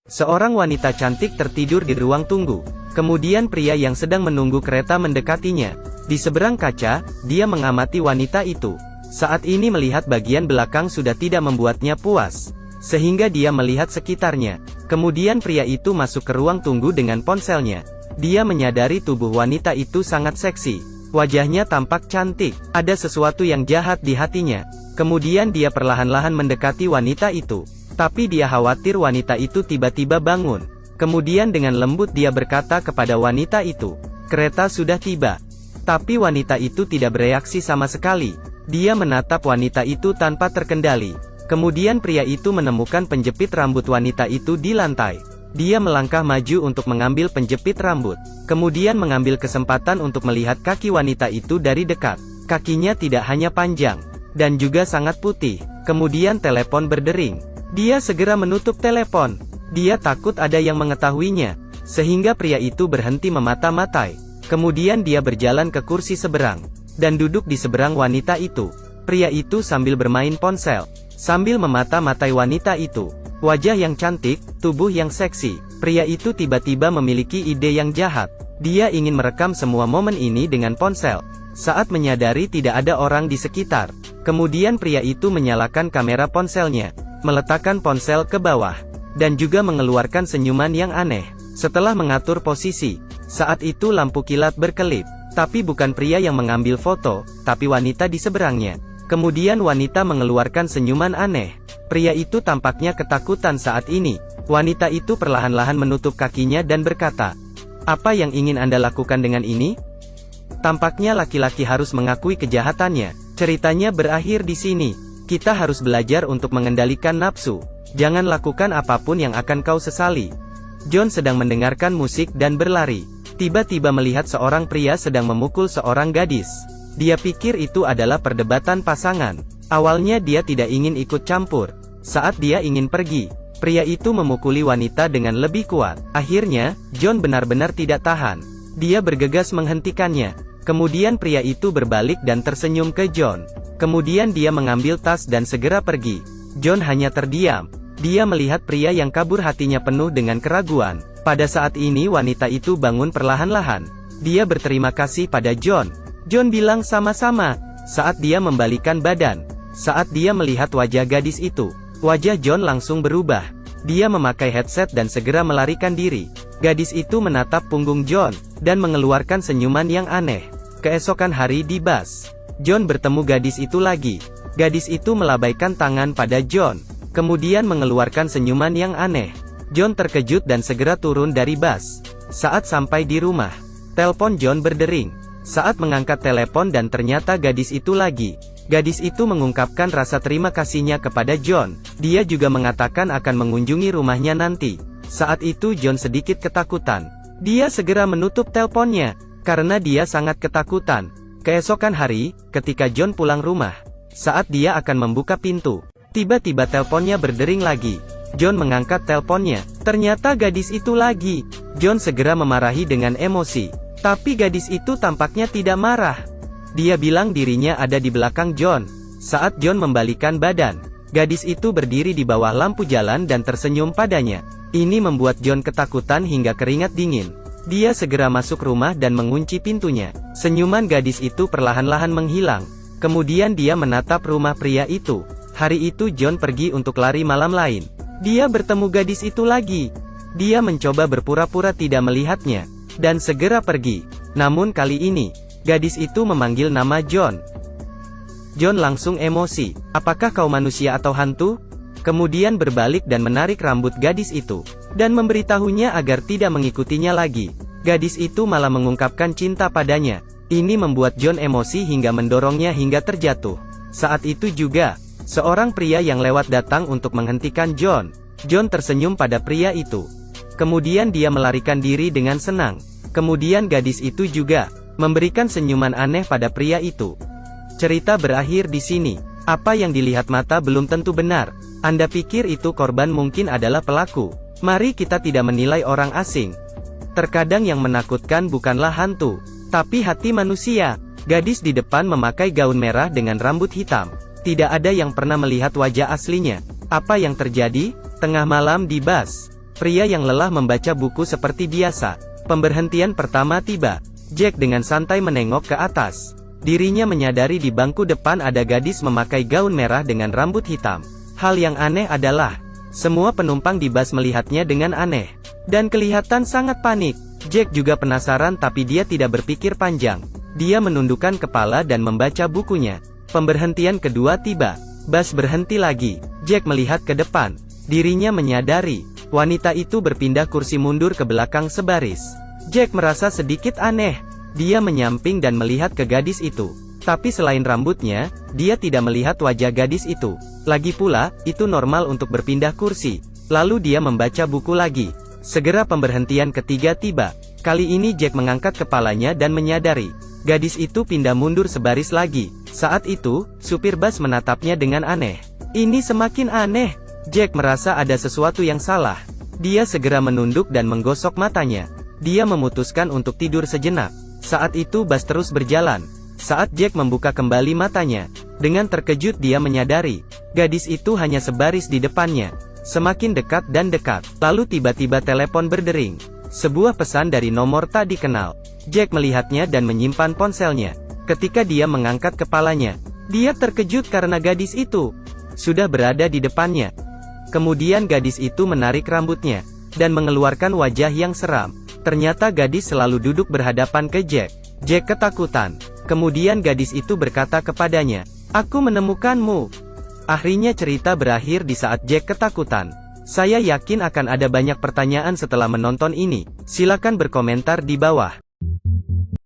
Seorang wanita cantik tertidur di ruang tunggu. Kemudian pria yang sedang menunggu kereta mendekatinya. Di seberang kaca, dia mengamati wanita itu. Saat ini melihat bagian belakang sudah tidak membuatnya puas. Sehingga dia melihat sekitarnya. Kemudian pria itu masuk ke ruang tunggu dengan ponselnya. Dia menyadari tubuh wanita itu sangat seksi. Wajahnya tampak cantik. Ada sesuatu yang jahat di hatinya. Kemudian dia perlahan-lahan mendekati wanita itu. Tapi dia khawatir wanita itu tiba-tiba bangun. Kemudian dengan lembut dia berkata kepada wanita itu, "Kereta sudah tiba." Tapi wanita itu tidak bereaksi sama sekali. Dia menatap wanita itu tanpa terkendali. Kemudian pria itu menemukan penjepit rambut wanita itu di lantai. Dia melangkah maju untuk mengambil penjepit rambut. Kemudian mengambil kesempatan untuk melihat kaki wanita itu dari dekat. Kakinya tidak hanya panjang, dan juga sangat putih. Kemudian telepon berdering. Dia segera menutup telepon. Dia takut ada yang mengetahuinya. Sehingga pria itu berhenti memata-matai. Kemudian dia berjalan ke kursi seberang. Dan duduk di seberang wanita itu. Pria itu sambil bermain ponsel. Sambil memata-matai wanita itu. Wajah yang cantik, tubuh yang seksi. Pria itu tiba-tiba memiliki ide yang jahat. Dia ingin merekam semua momen ini dengan ponsel. Saat menyadari tidak ada orang di sekitar. Kemudian pria itu menyalakan kamera ponselnya. Meletakkan ponsel ke bawah, dan juga mengeluarkan senyuman yang aneh. Setelah mengatur posisi, saat itu lampu kilat berkelip, tapi bukan pria yang mengambil foto, tapi wanita di seberangnya. Kemudian wanita mengeluarkan senyuman aneh. Pria itu tampaknya ketakutan saat ini. Wanita itu perlahan-lahan menutup kakinya dan berkata, "Apa yang ingin Anda lakukan dengan ini?" Tampaknya laki-laki harus mengakui kejahatannya. Ceritanya berakhir di sini. Kita harus belajar untuk mengendalikan nafsu. Jangan lakukan apapun yang akan kau sesali. John sedang mendengarkan musik dan berlari. Tiba-tiba melihat seorang pria sedang memukul seorang gadis. Dia pikir itu adalah perdebatan pasangan. Awalnya dia tidak ingin ikut campur. Saat dia ingin pergi, pria itu memukuli wanita dengan lebih kuat. Akhirnya, John benar-benar tidak tahan. Dia bergegas menghentikannya. Kemudian pria itu berbalik dan tersenyum ke John. Kemudian dia mengambil tas dan segera pergi. John hanya terdiam. Dia melihat pria yang kabur, hatinya penuh dengan keraguan. Pada saat ini wanita itu bangun perlahan-lahan. Dia berterima kasih pada John. John bilang sama-sama. Saat dia membalikan badan. Saat dia melihat wajah gadis itu. Wajah John langsung berubah. Dia memakai headset dan segera melarikan diri. Gadis itu menatap punggung John, dan mengeluarkan senyuman yang aneh. Keesokan hari di bus, John bertemu gadis itu lagi. Gadis itu melambaikan tangan pada John, kemudian mengeluarkan senyuman yang aneh. John terkejut dan segera turun dari bus. Saat sampai di rumah, telepon John berdering. Saat mengangkat telepon dan ternyata gadis itu lagi. Gadis itu mengungkapkan rasa terima kasihnya kepada John. Dia juga mengatakan akan mengunjungi rumahnya nanti. Saat itu John sedikit ketakutan. Dia segera menutup teleponnya, karena dia sangat ketakutan. Keesokan hari, ketika John pulang rumah, saat dia akan membuka pintu, tiba-tiba teleponnya berdering lagi. John mengangkat teleponnya, ternyata gadis itu lagi. John segera memarahi dengan emosi, tapi gadis itu tampaknya tidak marah. Dia bilang dirinya ada di belakang John. Saat John membalikan badan, gadis itu berdiri di bawah lampu jalan dan tersenyum padanya. Ini membuat John ketakutan hingga keringat dingin. Dia segera masuk rumah dan mengunci pintunya. Senyuman gadis itu perlahan-lahan menghilang. Kemudian dia menatap rumah pria itu. Hari itu John pergi untuk lari malam lain. Dia bertemu gadis itu lagi. Dia mencoba berpura-pura tidak melihatnya, dan segera pergi. Namun kali ini, gadis itu memanggil nama John. John langsung emosi. "Apakah kau manusia atau hantu?" Kemudian berbalik dan menarik rambut gadis itu, dan memberitahunya agar tidak mengikutinya lagi. Gadis itu malah mengungkapkan cinta padanya. Ini membuat John emosi hingga mendorongnya hingga terjatuh. Saat itu juga, seorang pria yang lewat datang untuk menghentikan John. John tersenyum pada pria itu. Kemudian dia melarikan diri dengan senang. Kemudian gadis itu juga memberikan senyuman aneh pada pria itu. Cerita berakhir di sini. Apa yang dilihat mata belum tentu benar. Anda pikir itu korban, mungkin adalah pelaku. Mari kita tidak menilai orang asing. Terkadang yang menakutkan bukanlah hantu, tapi hati manusia. Gadis di depan memakai gaun merah dengan rambut hitam. Tidak ada yang pernah melihat wajah aslinya. Apa yang terjadi? Tengah malam di bus, Pria yang lelah membaca buku seperti biasa. Pemberhentian pertama tiba. Jack dengan santai menengok ke atas. Dirinya menyadari di bangku depan ada gadis memakai gaun merah dengan rambut hitam. Hal yang aneh adalah, semua penumpang di bus melihatnya dengan aneh, dan kelihatan sangat panik. Jack juga penasaran tapi dia tidak berpikir panjang. Dia menundukkan kepala dan membaca bukunya. Pemberhentian kedua tiba. Bus berhenti lagi. Jack melihat ke depan. Dirinya menyadari, wanita itu berpindah kursi mundur ke belakang sebaris. Jack merasa sedikit aneh. Dia menyamping dan melihat ke gadis itu. Tapi selain rambutnya, dia tidak melihat wajah gadis itu. Lagi pula, itu normal untuk berpindah kursi. Lalu dia membaca buku lagi. Segera pemberhentian ketiga tiba. Kali ini Jack mengangkat kepalanya dan menyadari, gadis itu pindah mundur sebaris lagi. Saat itu, supir bus menatapnya dengan aneh. Ini semakin aneh. Jack merasa ada sesuatu yang salah. Dia segera menunduk dan menggosok matanya. Dia memutuskan untuk tidur sejenak. Saat itu bus terus berjalan. Saat Jack membuka kembali matanya, dengan terkejut dia menyadari, gadis itu hanya sebaris di depannya. Semakin dekat dan dekat, lalu tiba-tiba telepon berdering. Sebuah pesan dari nomor tak dikenal. Jack melihatnya dan menyimpan ponselnya. Ketika dia mengangkat kepalanya, dia terkejut karena gadis itu sudah berada di depannya. Kemudian gadis itu menarik rambutnya, dan mengeluarkan wajah yang seram. Ternyata gadis selalu duduk berhadapan ke Jack. Jack ketakutan. Kemudian gadis itu berkata kepadanya, "Aku menemukanmu." Akhirnya cerita berakhir di saat Jack ketakutan. Saya yakin akan ada banyak pertanyaan setelah menonton ini. Silakan berkomentar di bawah.